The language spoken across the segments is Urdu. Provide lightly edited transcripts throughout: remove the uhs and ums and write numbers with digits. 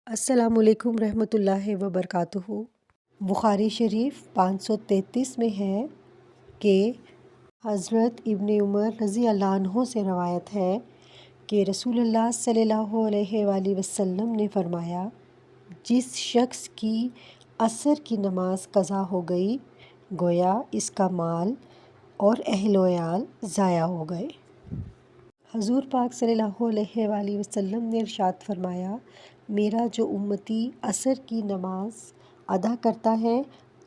السلام علیکم رحمۃ اللہ وبرکاتہ۔ بخاری شریف 533 میں ہے کہ حضرت ابن عمر رضی اللہ عنہ سے روایت ہے کہ رسول اللہ صلی اللہ علیہ وآلہ وسلم نے فرمایا، جس شخص کی عصر کی نماز قضا ہو گئی گویا اس کا مال اور اہل و عیال ضائع ہو گئے۔ حضور پاک صلی اللہ علیہ وآلہ وسلم نے ارشاد فرمایا، میرا جو امتی عصر کی نماز ادا کرتا ہے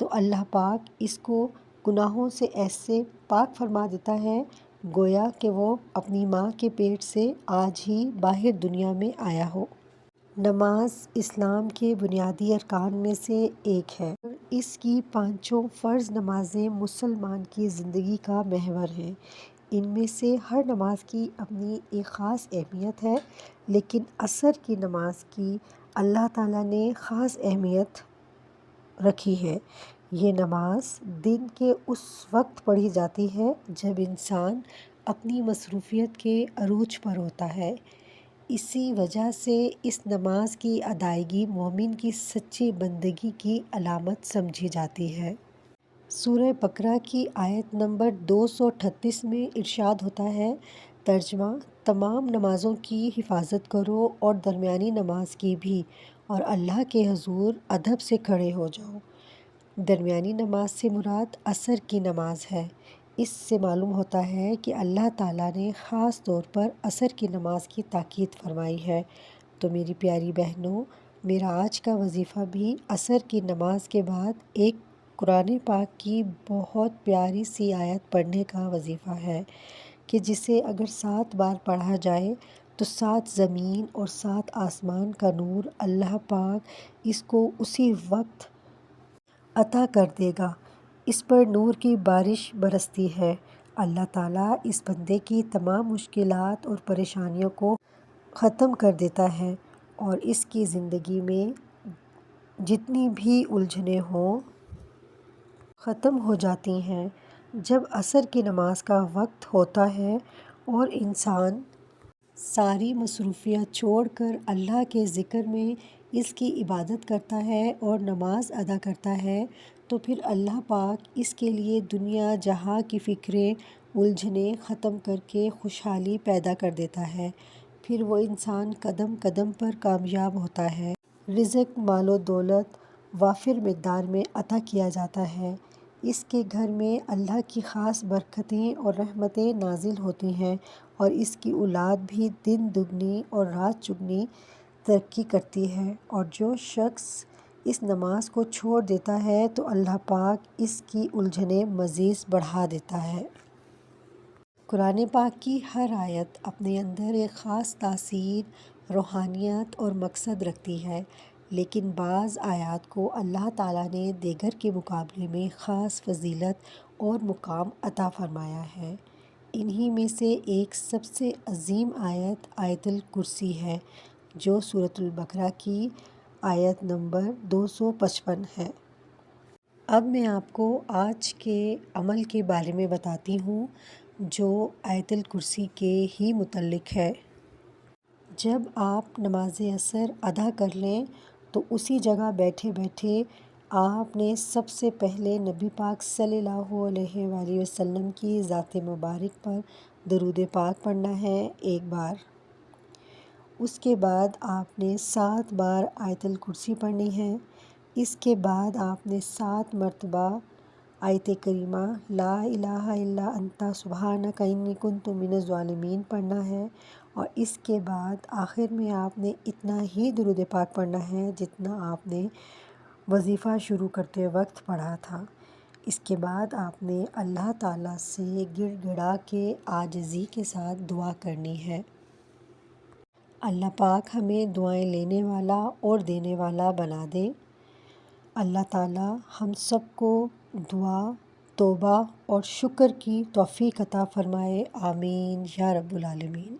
تو اللہ پاک اس کو گناہوں سے ایسے پاک فرما دیتا ہے گویا کہ وہ اپنی ماں کے پیٹ سے آج ہی باہر دنیا میں آیا ہو۔ نماز اسلام کے بنیادی ارکان میں سے ایک ہے۔ اس کی پانچوں فرض نمازیں مسلمان کی زندگی کا محور ہیں۔ ان میں سے ہر نماز کی اپنی ایک خاص اہمیت ہے، لیکن عصر کی نماز کی اللہ تعالیٰ نے خاص اہمیت رکھی ہے۔ یہ نماز دن کے اس وقت پڑھی جاتی ہے جب انسان اپنی مصروفیت کے عروج پر ہوتا ہے۔ اسی وجہ سے اس نماز کی ادائیگی مومن کی سچی بندگی کی علامت سمجھی جاتی ہے۔ سورہ بقرہ کی آیت نمبر 238 میں ارشاد ہوتا ہے، ترجمہ: تمام نمازوں کی حفاظت کرو اور درمیانی نماز کی بھی، اور اللہ کے حضور ادب سے کھڑے ہو جاؤ۔ درمیانی نماز سے مراد عصر کی نماز ہے۔ اس سے معلوم ہوتا ہے کہ اللہ تعالیٰ نے خاص طور پر عصر کی نماز کی تاکید فرمائی ہے۔ تو میری پیاری بہنوں، میرا آج کا وظیفہ بھی عصر کی نماز کے بعد ایک قرآن پاک کی بہت پیاری سی آیت پڑھنے کا وظیفہ ہے کہ جسے اگر 7 بار پڑھا جائے تو 7 زمین اور 7 آسمان کا نور اللہ پاک اس کو اسی وقت عطا کر دے گا۔ اس پر نور کی بارش برستی ہے۔ اللہ تعالیٰ اس بندے کی تمام مشکلات اور پریشانیوں کو ختم کر دیتا ہے اور اس کی زندگی میں جتنی بھی الجھنیں ہوں ختم ہو جاتی ہیں۔ جب عصر کی نماز کا وقت ہوتا ہے اور انسان ساری مصروفیات چھوڑ کر اللہ کے ذکر میں اس کی عبادت کرتا ہے اور نماز ادا کرتا ہے تو پھر اللہ پاک اس کے لیے دنیا جہاں کی فکریں الجھنیں ختم کر کے خوشحالی پیدا کر دیتا ہے۔ پھر وہ انسان قدم قدم پر کامیاب ہوتا ہے۔ رزق، مال و دولت وافر مقدار میں عطا کیا جاتا ہے۔ اس کے گھر میں اللہ کی خاص برکتیں اور رحمتیں نازل ہوتی ہیں اور اس کی اولاد بھی دن دگنی اور رات چگنی ترقی کرتی ہے۔ اور جو شخص اس نماز کو چھوڑ دیتا ہے تو اللہ پاک اس کی الجھنیں مزید بڑھا دیتا ہے۔ قرآن پاک کی ہر آیت اپنے اندر ایک خاص تاثیر، روحانیت اور مقصد رکھتی ہے، لیکن بعض آیات کو اللہ تعالیٰ نے دیگر کے مقابلے میں خاص فضیلت اور مقام عطا فرمایا ہے۔ انہی میں سے ایک سب سے عظیم آیت آیت الکرسی ہے جو سورۃ البقرہ کی آیت نمبر 255 ہے۔ اب میں آپ کو آج کے عمل کے بارے میں بتاتی ہوں جو آیت الکرسی کے ہی متعلق ہے۔ جب آپ نماز عصر ادا کر لیں تو اسی جگہ بیٹھے بیٹھے آپ نے سب سے پہلے نبی پاک صلی اللہ علیہ وآلہ وسلم کی ذات مبارک پر درود پاک پڑھنا ہے 1 بار۔ اس کے بعد آپ نے 7 بار آیت الکرسی پڑھنی ہے۔ اس کے بعد آپ نے 7 مرتبہ آیت کریمہ لا الہ الا انت سبحانک انی کنت من الظالمین پڑھنا ہے، اور اس کے بعد آخر میں آپ نے اتنا ہی درود پاک پڑھنا ہے جتنا آپ نے وظیفہ شروع کرتے وقت پڑھا تھا۔ اس کے بعد آپ نے اللہ تعالیٰ سے گڑ گڑا کے عاجزی کے ساتھ دعا کرنی ہے۔ اللہ پاک ہمیں دعائیں لینے والا اور دینے والا بنا دے۔ اللہ تعالیٰ ہم سب کو دعا، توبہ اور شکر کی توفیق عطا فرمائے، آمین یا رب العالمین۔